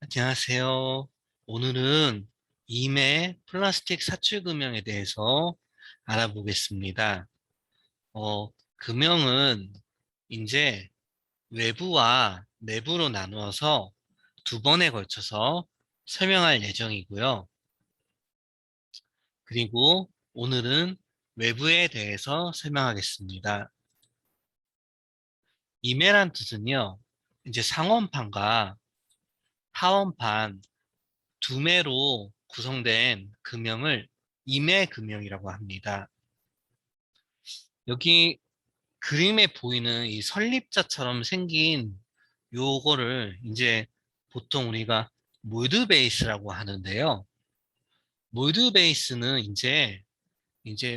안녕하세요. 오늘은 임의 플라스틱 사출 금형에 대해서 알아보겠습니다. 금형은 이제 외부와 내부로 나누어서 두 번에 걸쳐서 설명할 예정이고요. 그리고 오늘은 외부에 대해서 설명하겠습니다. 임의란 뜻은요, 이제 상원판과 하원판 두 매로 구성된 금형을 임의 금형이라고 합니다. 여기 그림에 보이는 이 설립자처럼 생긴 요거를 이제 보통 우리가 몰드 베이스라고 하는데요. 몰드 베이스는 이제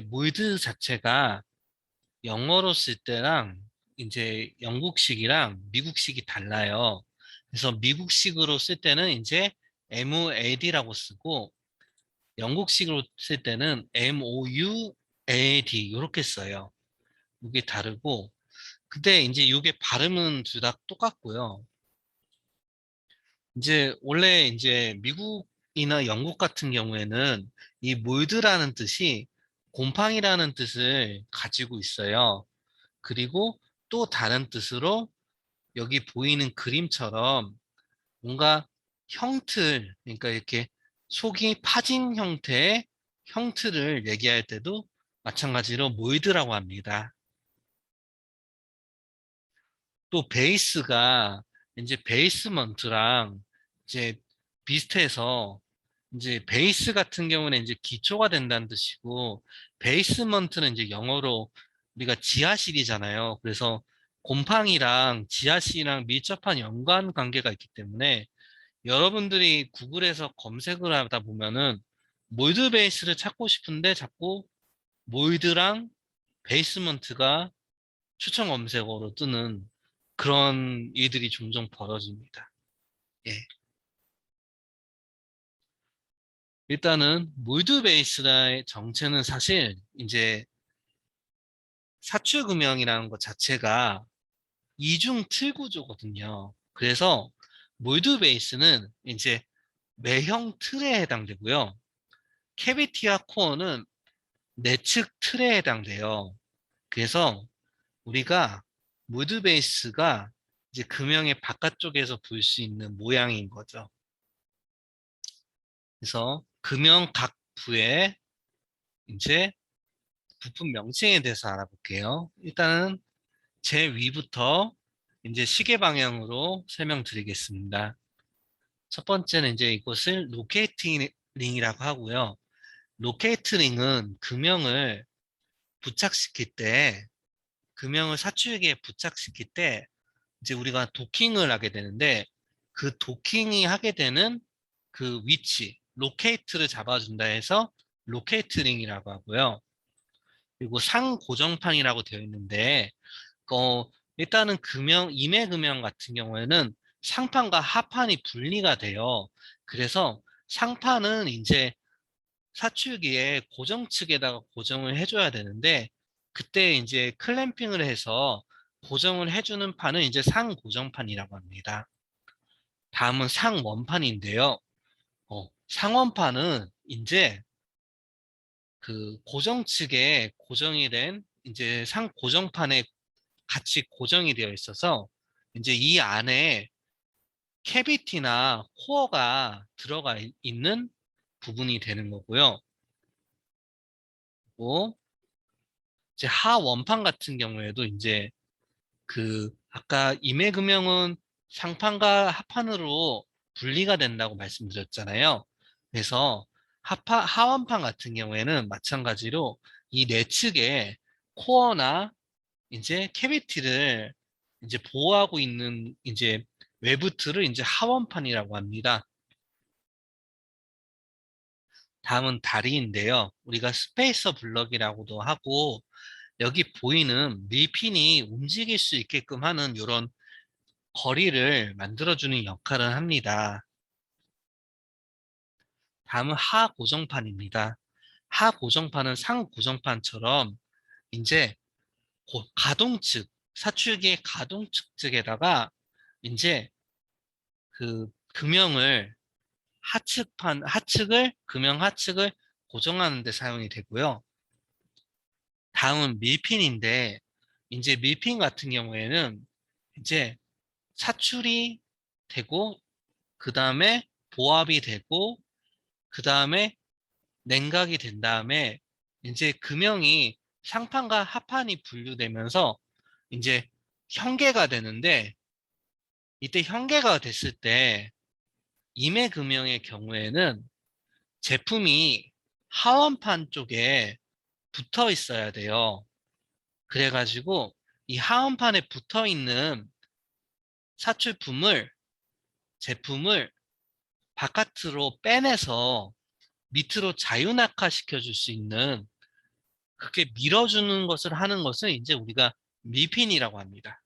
몰드 자체가 영어로 쓸 때랑 이제 영국식이랑 미국식이 달라요. 그래서 미국식으로 쓸 때는 이제 MOLD라고 쓰고 영국식으로 쓸 때는 MOULD 이렇게 써요. 이게 다르고 근데 이제 이게 발음은 둘 다 똑같고요. 이제 원래 이제 미국이나 영국 같은 경우에는 이 몰드라는 뜻이 곰팡이라는 뜻을 가지고 있어요. 그리고 또 다른 뜻으로 여기 보이는 그림처럼 뭔가 형틀, 그러니까 이렇게 속이 파진 형태의 형틀을 얘기할 때도 마찬가지로 몰드라고 합니다. 또 베이스가 이제 베이스먼트랑 이제 비슷해서 이제 베이스 같은 경우는 이제 기초가 된다는 뜻이고 베이스먼트는 이제 영어로 우리가 지하실이잖아요. 그래서 곰팡이랑 지하실이랑 밀접한 연관 관계가 있기 때문에 여러분들이 구글에서 검색을 하다 보면은 몰드 베이스를 찾고 싶은데 자꾸 몰드랑 베이스먼트가 추천 검색어로 뜨는 그런 일들이 종종 벌어집니다. 예. 일단은 몰드 베이스의 정체는 사실 이제 사출금형이라는 것 자체가 이중 틀 구조거든요. 그래서 몰드 베이스는 이제 매형 틀에 해당되고요. 캐비티와 코어는 내측 틀에 해당돼요. 그래서 우리가 몰드 베이스가 이제 금형의 바깥쪽에서 볼 수 있는 모양인 거죠. 그래서 금형 각 부의 이제 부품 명칭에 대해서 알아볼게요. 일단은 제 위부터 이제 시계 방향으로 설명드리겠습니다. 첫 번째는 이제 이것을 로케이팅링이라고 하고요. 로케이트링은 금형을 부착시킬 때, 금형을 사출기에 부착시킬 때 이제 우리가 도킹을 하게 되는데 그 도킹이 하게 되는 그 위치, 로케이트를 잡아준다 해서 로케이트링이라고 하고요. 그리고 상고정판이라고 되어 있는데 어, 일단은 임의 금형 같은 경우에는 상판과 하판이 분리가 돼요. 그래서 상판은 이제 사출기에 고정측에다가 고정을 해줘야 되는데 그때 이제 클램핑을 해서 고정을 해주는 판은 이제 상고정판이라고 합니다. 다음은 상원판인데요. 상원판은 이제 그 고정측에 고정이 된 이제 상고정판에 같이 고정이 되어 있어서 이제 이 안에 캐비티나 코어가 들어가 있는 부분이 되는 거고요. 그리고 이제 하원판 같은 경우에도 이제 그 아까 임의금형은 상판과 하판으로 분리가 된다고 말씀드렸잖아요. 그래서 하원판 같은 경우에는 마찬가지로 이 내측에 코어나 이제 캐비티를 이제 보호하고 있는 이제 외부 틀을 이제 하원판이라고 합니다. 다음은 다리인데요. 우리가 스페이서 블럭이라고도 하고 여기 보이는 밀핀이 움직일 수 있게끔 하는 이런 거리를 만들어주는 역할을 합니다. 다음은 하고정판입니다. 하고정판은 상고정판처럼 이제 가동측, 사출기의 가동측 측에다가 이제 그 금형을 하측을 금형 하측을 고정하는 데 사용이 되고요. 다음은 밀핀인데 이제 밀핀 같은 경우에는 이제 사출이 되고 그 다음에 보압이 되고 그 다음에 냉각이 된 다음에 이제 금형이 상판과 하판이 분류되면서 이제 형계가 되는데 이때 형계가 됐을 때 임해 금형의 경우에는 제품이 하원판 쪽에 붙어 있어야 돼요. 그래가지고 이 하원판에 붙어 있는 사출품을 제품을 바깥으로 빼내서 밑으로 자유낙하 시켜줄 수 있는 그렇게 밀어주는 것을 하는 것을 이제 우리가 밀핀이라고 합니다.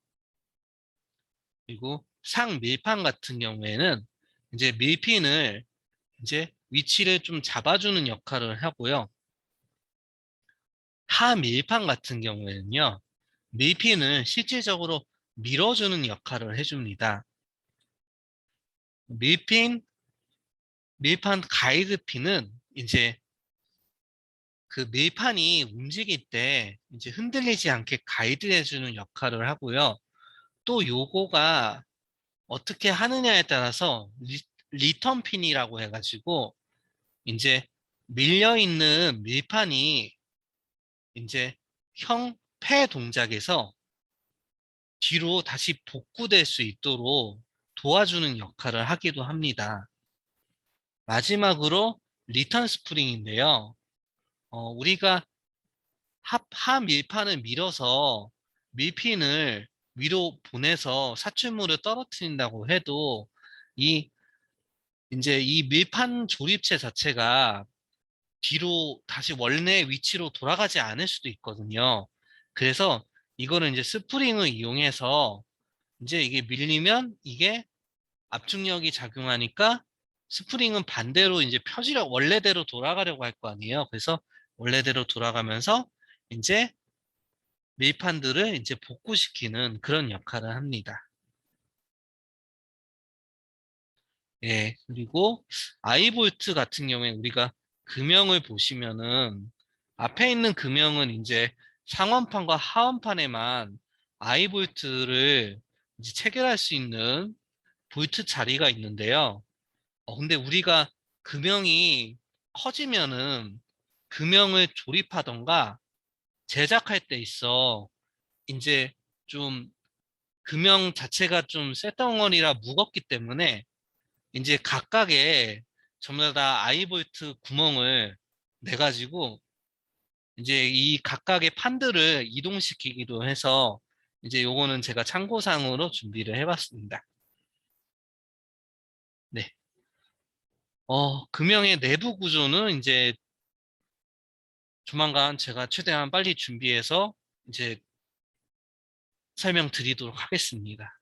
그리고 상밀판 같은 경우에는 이제 밀핀을 이제 위치를 좀 잡아주는 역할을 하고요. 하밀판 같은 경우에는요, 밀핀을 실질적으로 밀어주는 역할을 해줍니다. 밀판 가이드핀은 이제 그 밀판이 움직일 때 이제 흔들리지 않게 가이드해주는 역할을 하고요. 또 요거가 어떻게 하느냐에 따라서 리턴핀이라고 해가지고 이제 밀려있는 밀판이 이제 형패 동작에서 뒤로 다시 복구될 수 있도록 도와주는 역할을 하기도 합니다. 마지막으로 리턴 스프링인데요. 우리가 하 밀판을 밀어서 밀핀을 위로 보내서 사출물을 떨어뜨린다고 해도 이 이제 이 밀판 조립체 자체가 뒤로 다시 원래 위치로 돌아가지 않을 수도 있거든요. 그래서 이거는 이제 스프링을 이용해서 이제 이게 밀리면 이게 압축력이 작용하니까 스프링은 반대로 이제 펴지려 원래대로 돌아가려고 할 거 아니에요. 그래서 원래대로 돌아가면서 이제 밀판들을 이제 복구시키는 그런 역할을 합니다. 예, 그리고 아이볼트 같은 경우에 우리가 금형을 보시면은 앞에 있는 금형은 이제 상원판과 하원판에만 아이볼트를 이제 체결할 수 있는 볼트 자리가 있는데요. 근데 우리가 금형이 커지면은 금형을 조립하던가 제작할 때 있어 이제 좀 금형 자체가 좀 쇳덩어리라 무겁기 때문에 이제 각각의 전부 다 아이볼트 구멍을 내 가지고 이제 이 각각의 판들을 이동시키기도 해서 이제 요거는 제가 참고사항으로 준비를 해봤습니다. 네. 금형의 내부 구조는 이제 조만간 제가 최대한 빨리 준비해서 이제 설명드리도록 하겠습니다.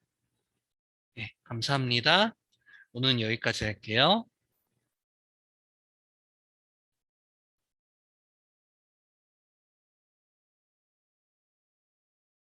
네, 감사합니다. 오늘 여기까지 할게요.